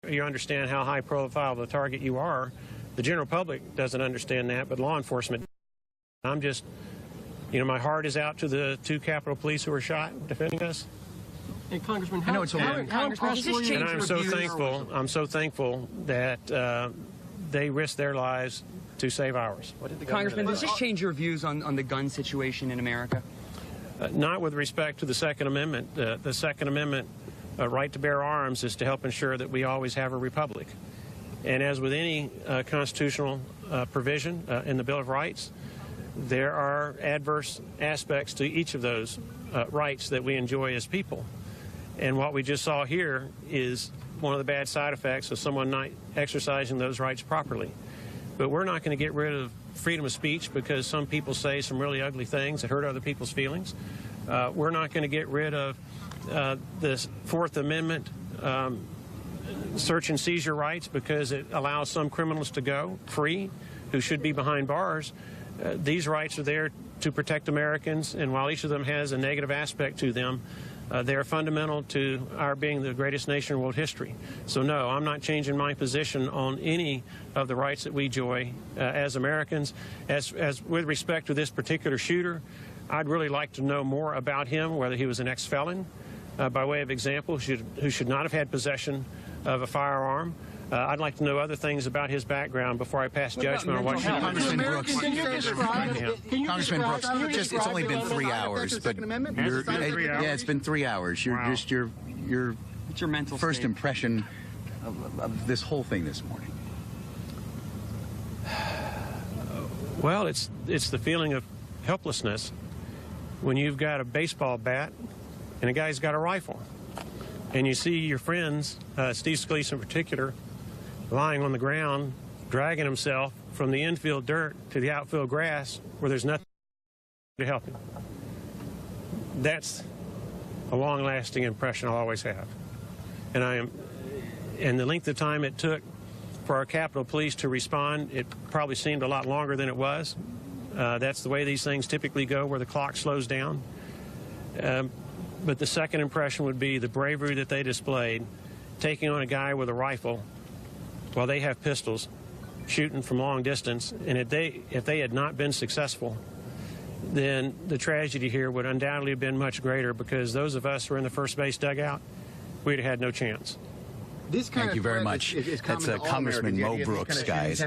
you understand how high profile of a target you are. The general public doesn't understand that, but law enforcement. I'm just, my heart is out to the 2 Capitol Police who were shot defending us. And Congressman, how impressed were you? And I'm so thankful that they risked their lives to save ours. Congressman, does this change your views on the gun situation in America? Not with respect to the Second Amendment. The Second Amendment right to bear arms is to help ensure that we always have a republic. And as with any constitutional provision in the Bill of Rights, there are adverse aspects to each of those rights that we enjoy as people. And what we just saw here is one of the bad side effects of someone not exercising those rights properly. But we're not going to get rid of freedom of speech because some people say some really ugly things that hurt other people's feelings. We're not going to get rid of the Fourth Amendment search and seizure rights because it allows some criminals to go free who should be behind bars. These rights are there to protect Americans, and while each of them has a negative aspect to them, they are fundamental to our being the greatest nation in world history. So no, I'm not changing my position on any of the rights that we enjoy as Americans. As with respect to this particular shooter, I'd really like to know more about him, whether he was an ex-felon, by way of example, who should not have had possession of a firearm. I'd like to know other things about his background before I pass judgment on what should Congressman Brooks, it's only been 3 hours, but it's been 3 hours. What's your mental first impression of this whole thing this morning? Well, it's the feeling of helplessness when you've got a baseball bat and a guy's got a rifle, and you see your friends, Steve Scalise in particular, lying on the ground, dragging himself from the infield dirt to the outfield grass where there's nothing to help him. That's a long-lasting impression I'll always have. And the length of time it took for our Capitol Police to respond, it probably seemed a lot longer than it was. That's the way these things typically go, where the clock slows down. But the second impression would be the bravery that they displayed, taking on a guy with a rifle while they have pistols, shooting from long distance. And if they had not been successful, then the tragedy here would undoubtedly have been much greater, because those of us who were in the first base dugout, we'd have had no chance. Thank you very much. That's Congressman Mo Brooks, guys.